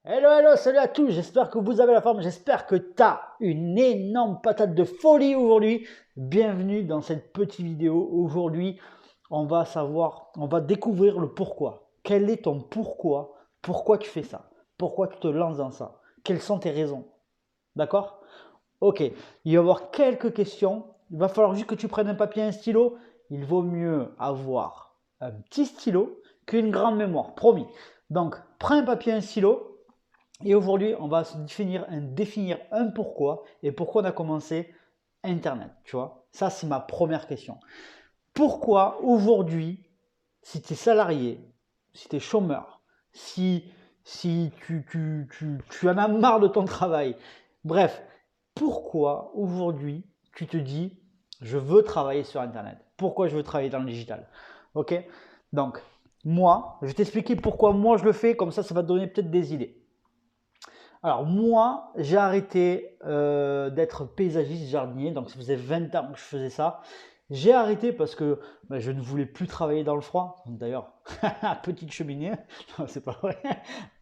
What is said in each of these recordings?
Hello, hello, salut à tous, j'espère que vous avez la forme, j'espère que tu as une énorme patate de folie aujourd'hui. Bienvenue dans cette petite vidéo. Aujourd'hui, on va découvrir le pourquoi. Quel est ton pourquoi? Pourquoi tu fais ça? Pourquoi tu te lances dans ça? Quelles sont tes raisons? D'accord? Ok, il va y avoir quelques questions. Il va falloir juste que tu prennes un papier et un stylo. Il vaut mieux avoir un petit stylo qu'une grande mémoire, promis. Donc, prends un papier et un stylo. Et aujourd'hui, on va se définir un pourquoi et pourquoi on a commencé Internet. Tu vois, ça, c'est ma première question. Pourquoi aujourd'hui, si tu es salarié, si tu es chômeur, si tu en as marre de ton travail, bref, pourquoi aujourd'hui tu te dis je veux travailler sur Internet? Pourquoi je veux travailler dans le digital? Ok. Donc, moi, je vais t'expliquer pourquoi moi je le fais, comme ça va te donner peut-être des idées. Alors moi, j'ai arrêté d'être paysagiste jardinier, donc ça faisait 20 ans que je faisais ça. J'ai arrêté parce que je ne voulais plus travailler dans le froid. D'ailleurs, petite cheminée, non, c'est pas vrai,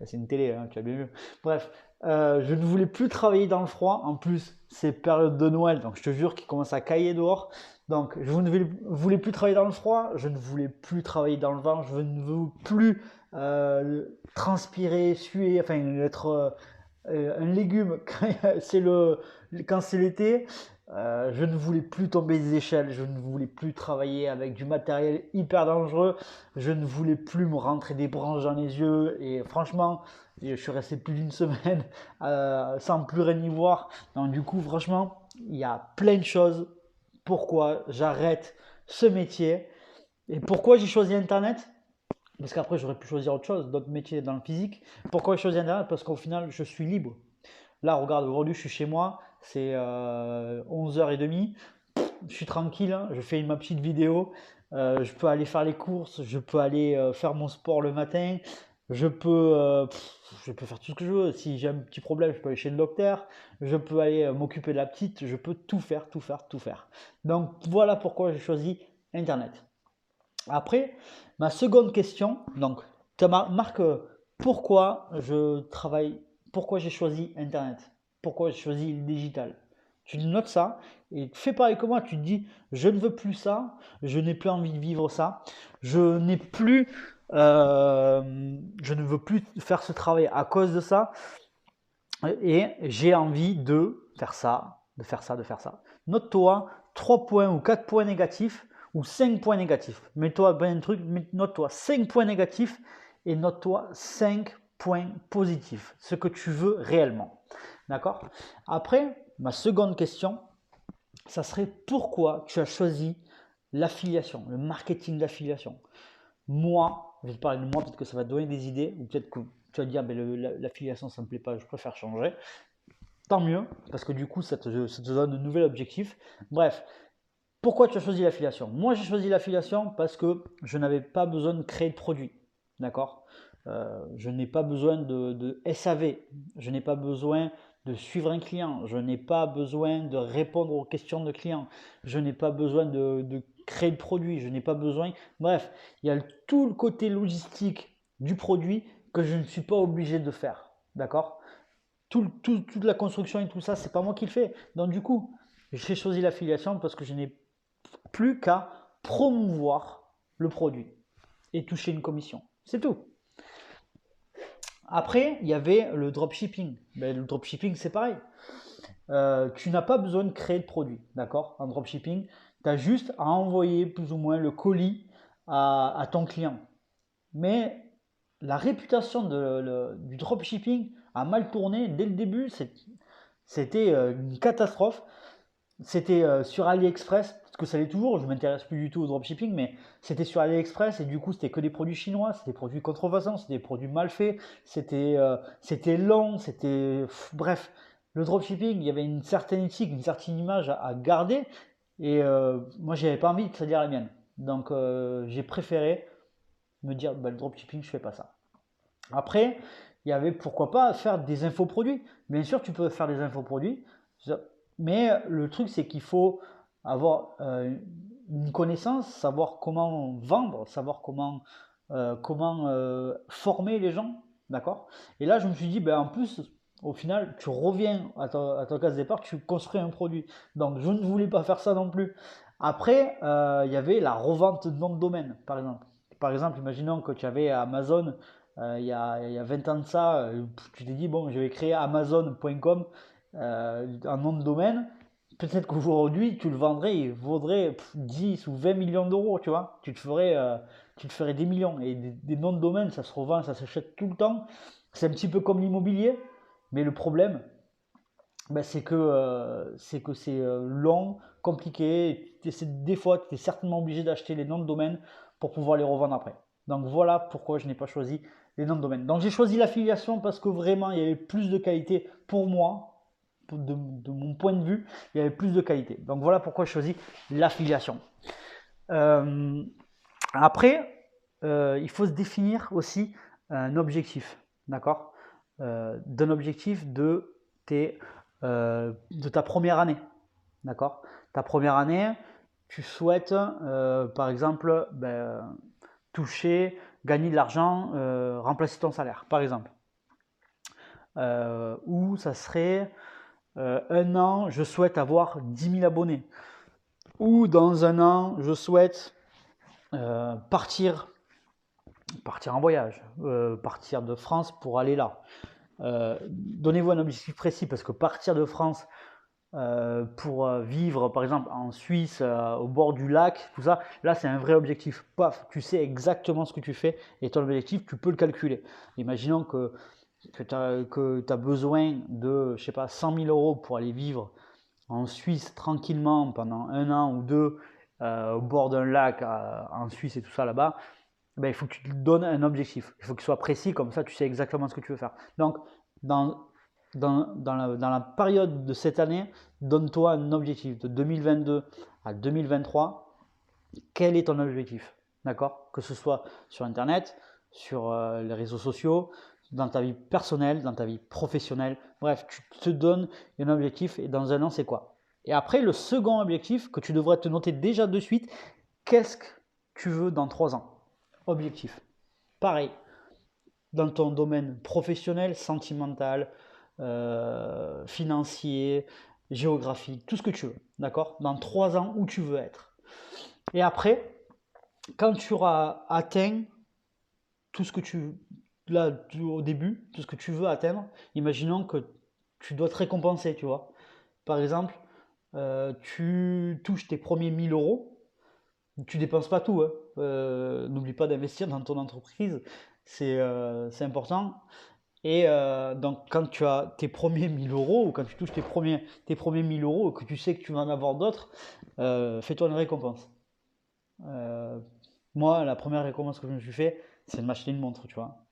c'est une télé, hein, tu as bien vu. Bref, je ne voulais plus travailler dans le froid. En plus, c'est période de Noël, donc je te jure qu'il commence à cailler dehors. Donc, je ne voulais plus travailler dans le froid, je ne voulais plus travailler dans le vent, je ne veux plus transpirer, suer, enfin être un légume quand c'est l'été. Je ne voulais plus tomber des échelles, je ne voulais plus travailler avec du matériel hyper dangereux, je ne voulais plus me rentrer des branches dans les yeux et franchement, je suis resté plus d'une semaine sans plus rien y voir. Donc du coup, franchement, il y a plein de choses. Pourquoi j'arrête ce métier et pourquoi j'ai choisi Internet? Parce qu'après, j'aurais pu choisir autre chose, d'autres métiers dans le physique. Pourquoi j'ai choisi Internet? Parce qu'au final, je suis libre. Là, regarde, aujourd'hui, je suis chez moi, c'est 11h30, je suis tranquille, hein, je fais ma petite vidéo, je peux aller faire les courses, je peux aller faire mon sport le matin, je peux faire tout ce que je veux. Si j'ai un petit problème, je peux aller chez le docteur, je peux aller m'occuper de la petite, je peux tout faire, tout faire, tout faire. Donc voilà pourquoi j'ai choisi Internet. Après, ma seconde question, donc, Marc, pourquoi je travaille, pourquoi j'ai choisi Internet, pourquoi j'ai choisi le digital. Tu notes ça et fais pareil que moi, tu te dis, je ne veux plus ça, je n'ai plus envie de vivre ça, je n'ai plus, je ne veux plus faire ce travail à cause de ça et j'ai envie de faire ça, de faire ça, de faire ça. Note-toi 3 points ou 4 points négatifs ou 5 points négatifs. Mets-toi bien un truc, note-toi 5 points négatifs et note-toi 5 points positifs, ce que tu veux réellement. D'accord? Après, ma seconde question, ça serait pourquoi tu as choisi l'affiliation, le marketing d'affiliation. Moi, je vais te parler de moi, peut-être que ça va te donner des idées, ou peut-être que tu vas te dire, l'affiliation, ça ne me plaît pas, je préfère changer. Tant mieux, parce que du coup, ça te donne de nouveaux objectifs. Bref, pourquoi tu as choisi l'affiliation? Moi, j'ai choisi l'affiliation parce que je n'avais pas besoin de créer de produit. D'accord? Je n'ai pas besoin de SAV, je n'ai pas besoin de suivre un client, je n'ai pas besoin de répondre aux questions de clients, je n'ai pas besoin de créer de produit, je n'ai pas besoin. Bref, il y a tout le côté logistique du produit que je ne suis pas obligé de faire. D'accord? Toute la construction et tout ça, c'est pas moi qui le fais. Donc du coup, j'ai choisi l'affiliation parce que je n'ai plus qu'à promouvoir le produit et toucher une commission. C'est tout. Après, il y avait le dropshipping. Le dropshipping, c'est pareil. Tu n'as pas besoin de créer de produit, d'accord? En dropshipping, tu as juste à envoyer plus ou moins le colis à ton client. Mais la réputation du dropshipping a mal tourné dès le début. C'était une catastrophe. C'était sur AliExpress, parce que ça l'est toujours, je ne m'intéresse plus du tout au dropshipping, mais c'était sur AliExpress et du coup c'était que des produits chinois, c'était des produits contrefaçons, c'était des produits mal faits, c'était long, bref, le dropshipping, il y avait une certaine éthique, une certaine image à garder et moi j'avais pas envie de salir la mienne. Donc j'ai préféré me dire le dropshipping, je fais pas ça. Après, il y avait pourquoi pas faire des infoproduits. Bien sûr, tu peux faire des infoproduits, mais le truc c'est qu'il faut avoir une connaissance, savoir comment vendre, savoir comment former les gens. d'accord? Et là, je me suis dit, ben, en plus, au final, tu reviens à ta case départ, tu construis un produit. Donc, je ne voulais pas faire ça non plus. Après, il y avait la revente de nom de domaine, par exemple. Par exemple, imaginons que tu avais Amazon, il y a 20 ans de ça, tu t'es dit, bon, je vais créer amazon.com, un nom de domaine. Peut-être qu'aujourd'hui, tu le vendrais, il vaudrait 10 ou 20 millions d'euros, tu vois. Tu te ferais des millions. Et des noms de domaine, ça se revend, ça s'achète tout le temps. C'est un petit peu comme l'immobilier, mais le problème, ben, c'est que c'est long, compliqué. Des fois, tu es certainement obligé d'acheter les noms de domaine pour pouvoir les revendre après. Donc voilà pourquoi je n'ai pas choisi les noms de domaine. Donc j'ai choisi l'affiliation parce que vraiment, il y avait plus de qualité pour moi. De mon point de vue, il y avait plus de qualité. Donc voilà pourquoi je choisis l'affiliation. Euh, Après, il faut se définir aussi un objectif, d'accord? D'un objectif de ta première année, d'accord? Ta première année, tu souhaites, par exemple, toucher, gagner de l'argent, remplacer ton salaire, par exemple. Ou ça serait un an, je souhaite avoir 10 000 abonnés. Ou dans un an, je souhaite partir en voyage, partir de France pour aller là. Donnez-vous un objectif précis parce que partir de France pour vivre par exemple en Suisse, au bord du lac, tout ça, là c'est un vrai objectif. Paf, tu sais exactement ce que tu fais et ton objectif, tu peux le calculer. Imaginons que tu as besoin de, je sais pas, 100 000 euros pour aller vivre en Suisse tranquillement pendant un an ou deux au bord d'un lac en Suisse et tout ça là-bas. Ben, il faut que tu te donnes un objectif. Il faut qu'il soit précis, comme ça tu sais exactement ce que tu veux faire. Donc, dans la période de cette année, donne-toi un objectif de 2022 à 2023. Quel est ton objectif? D'accord? Que ce soit sur Internet, sur les réseaux sociaux, dans ta vie personnelle, dans ta vie professionnelle. Bref, tu te donnes un objectif et dans un an, c'est quoi? Et après, le second objectif que tu devrais te noter déjà de suite, qu'est-ce que tu veux dans 3 ans? Objectif. Pareil, dans ton domaine professionnel, sentimental, financier, géographique, tout ce que tu veux, d'accord? Dans 3 ans, où tu veux être. Et après, quand tu auras atteint tout ce que au début, tout ce que tu veux atteindre, imaginons que tu dois te récompenser, tu vois. Par exemple, tu touches tes premiers 1000 euros, tu dépenses pas tout, hein. N'oublie pas d'investir dans ton entreprise, c'est important. Et donc, quand tu as tes premiers 1000 euros ou quand tu touches tes premiers 1000 euros et que tu sais que tu vas en avoir d'autres, fais-toi une récompense. Euh, Moi, la première récompense que je me suis fait, c'est de m'acheter une montre, tu vois.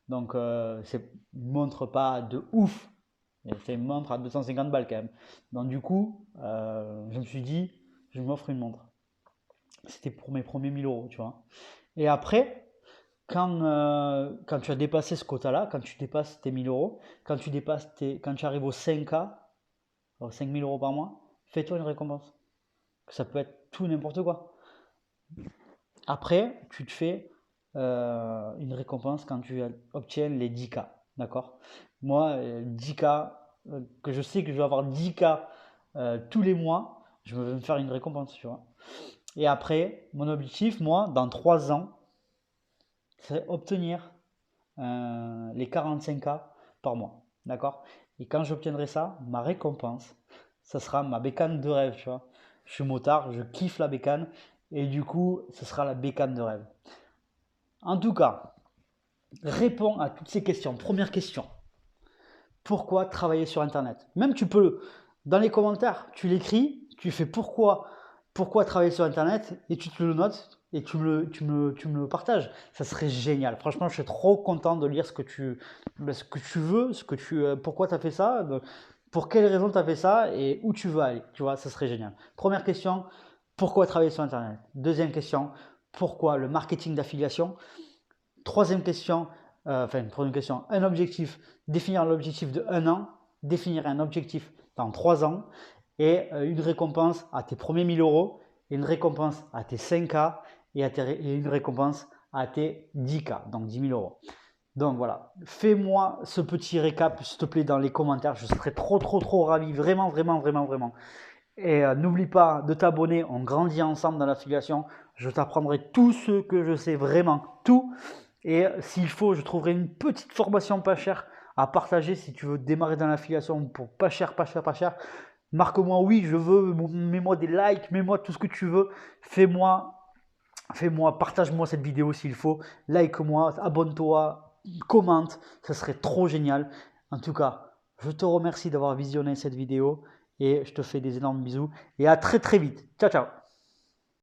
Donc, c'est une montre pas de ouf, mais c'est une montre à 250 balles quand même. Donc, du coup, je me suis dit, je m'offre une montre. C'était pour mes premiers 1000 euros, tu vois. Et après, quand tu as dépassé ce quota-là, quand tu dépasses tes 1000 euros, quand tu arrives au 5K, aux 5000 euros par mois, fais-toi une récompense. Ça peut être tout n'importe quoi. Après, tu te fais une récompense quand tu obtiens les 10K. D'accord? Moi, 10K, que je sais que je vais avoir 10K tous les mois, je vais me faire une récompense, tu vois. Et après, mon objectif, moi, dans 3 ans, c'est obtenir les 45K par mois. D'accord? Et quand j'obtiendrai ça, ma récompense, ça sera ma bécane de rêve, tu vois. Je suis motard, je kiffe la bécane, et du coup, ce sera la bécane de rêve. En tout cas, réponds à toutes ces questions. Première question, pourquoi travailler sur Internet? Même tu peux, dans les commentaires, tu l'écris, tu fais pourquoi travailler sur Internet et tu te le notes et tu me le partages. Ça serait génial. Franchement, je suis trop content de lire ce que tu veux, pourquoi tu as fait ça, pour quelles raisons tu as fait ça et où tu veux aller. Tu vois, ça serait génial. Première question, pourquoi travailler sur Internet? Deuxième question, pourquoi le marketing d'affiliation? Troisième question, un objectif, définir l'objectif de 1 an, définir un objectif dans 3 ans et une récompense à tes premiers 1000 euros, et une récompense à tes 5K et une récompense à tes 10K, donc 10 000 euros. Donc voilà, fais-moi ce petit récap, s'il te plaît, dans les commentaires. Je serais trop ravi, vraiment. Et n'oublie pas de t'abonner, on grandit ensemble dans l'affiliation. Je t'apprendrai tout ce que je sais, vraiment tout. Et s'il faut, je trouverai une petite formation pas chère à partager si tu veux démarrer dans l'affiliation pour pas cher. Marque-moi oui, je veux, mets-moi des likes, mets-moi tout ce que tu veux. Fais-moi, partage-moi cette vidéo s'il faut. Like-moi, abonne-toi, commente, ça serait trop génial. En tout cas, je te remercie d'avoir visionné cette vidéo et je te fais des énormes bisous et à très vite. Ciao, ciao.